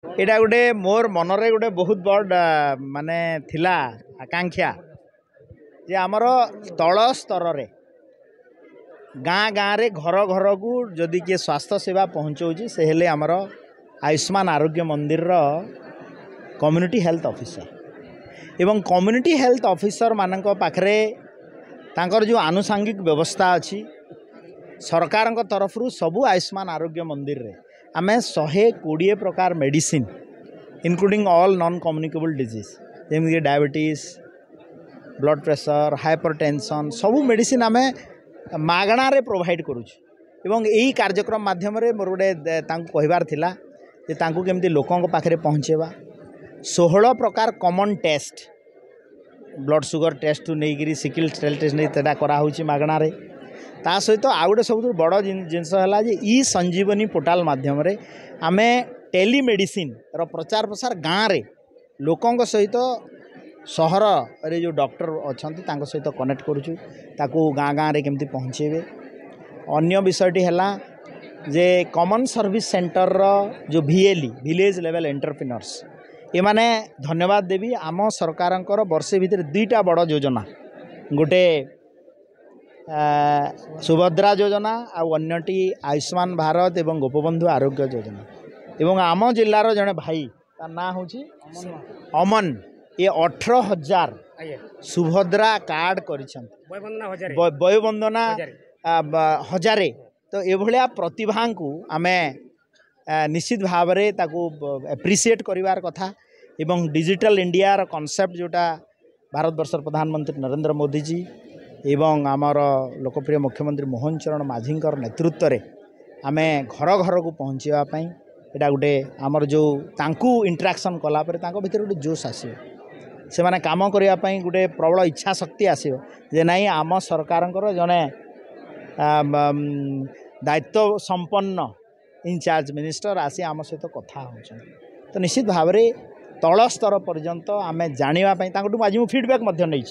एटा गोटे मोर मनरे गोटे बहुत बड़ माने थिला आकांक्षा जे आमर तल स्तर रे गाँ गाँ रे घर घर को जदि किए स्वास्थ्य सेवा पहुँचाऊँ से हेले आमर आयुष्मान आरोग्य मंदिर रो कम्युनिटी हेल्थ ऑफिसर एवं कम्युनिटी हेल्थ ऑफिसर मानक पाखरे तांकर जो आनुषंगिक व्यवस्था अच्छी सरकार तरफ सबू आयुष्मान आरोग्य मंदिर रे आमे 120 प्रकार medicine including all non communicable disease जमी डायबिटीज ब्लड प्रेशर हाइपरटेंशन सबू मेडिसिन आमे मागणा रे प्रोवाइड करूछु एवं यही कार्यक्रम माध्यम रे मोर गोटे कहबार थिला जे तांकु केमती लोकों पाखरे पहुँचेबा 16 प्रकार common test blood sugar test टू नहीं सिकिल सेल टेस्ट नहीं तेटा करा होची मागणा रे ता सहित आउ गोटे सब बड़ जिनस है जे ई संजीवनी पोर्टाल माध्यम रे आमे टेलीमेडिसिन रो प्रचार प्रसार गाँव रे लोकों सहित सहर रे जो डॉक्टर अच्छी सहित कनेक्ट करूछु ताकू गाँ गाँ रे केमती पहुँचेबे। अन्य विषयटी है जे कॉमन सर्विस सेंटर रो जो VLE विलेज लेवल एंटरप्रेन्योर्स ये माने धन्यवाद देवी आम सरकार वर्षे भितर 2टा बड़ योजना गोटे सुभद्रा योजना आउ अन्यटी आयुष्मान भारत एवं गोपबंधु आरोग्य योजना एवं आम जिलार जड़े भाई तार ना हूँ अमन ये 18,000 सुभद्रा कार्ड वयोवंदना हजारे तो ये प्रतिभा को आमे निश्चित भाव में एप्रिशिएट करिवार कथा एवं डिजिटल इंडिया रो कॉन्सेप्ट जोटा भारत वर्षर प्रधानमंत्री नरेंद्र मोदी जी एवं आमर लोकप्रिय मुख्यमंत्री मोहन चरण माझी नेतृत्व रे आमे घर घर को पहुँचापी एटा गोटे आमर जो तांकू इंटराक्शन कला परे तांको भीतर गोटे जोश आसो से माने काम करने गोटे प्रबल इच्छा शक्ति आसो जे नाई आम सरकार जड़े दायित्व संपन्न इनचार्ज मिनिस्टर आसी आम सहित कथा हो तो निश्चित भाव में तल स्तर पर्यंत आमे जानापी आज मुझे फीडबैक नहीं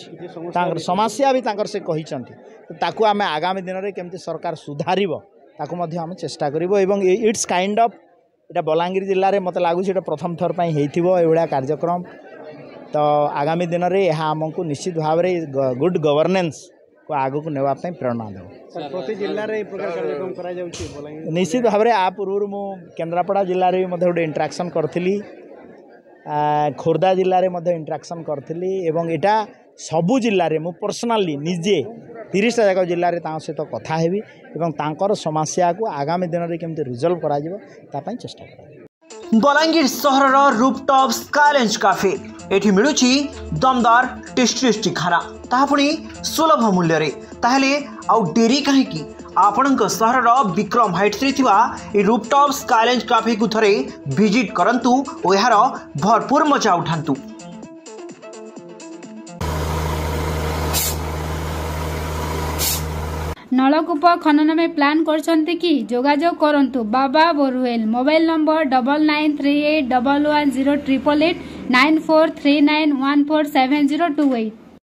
समस्या भी से कहते आमे आगामी दिन में केमती सरकार सुधार आम चेष्टा करें इट्स काइंड ऑफ इटा बलांगीर जिले में मतलब लगुच प्रथम थर पर ये कार्यक्रम तो आगामी दिन में यह आमको निश्चित भाव में गुड गवर्नेंस को आगू को नेवाई प्रेरणा देव प्रति जिले में कार्यक्रम करा निश्चित भाव में आ पूर्व मु केन्द्रापड़ा जिले में गोटे इंटराक्शन करी खोर्धा जिले में इंटराक्शन करी एवं एटा सबू जिले में पर्सनाली निजे 30टा जाक जिले में सहित कथा हेबी एवं तांकर समस्या को आगामी दिन में केमती रिजल्व करा तापाई चेष्टा करा। बलांगीर सहर रूपटॉप स्काईलैंड कैफे एठी मिलुची दमदार टेस्टी खाना ताहा पुणी सुलभ मूल्य रे ताहले आउ डेरी कहीं आपणक सहर विक्रम हाइट्स रे थिबा ए रूपटॉप स्काईलैंड कैफे को थरे विजिट करंतु ओ यार भरपूर मजा उठांतु। नलकूप खनन में प्लान करछन्ते कि जोगाजोग करंतु बाबा बोरवेल मोबाइल नंबर 9938110888 9439147028।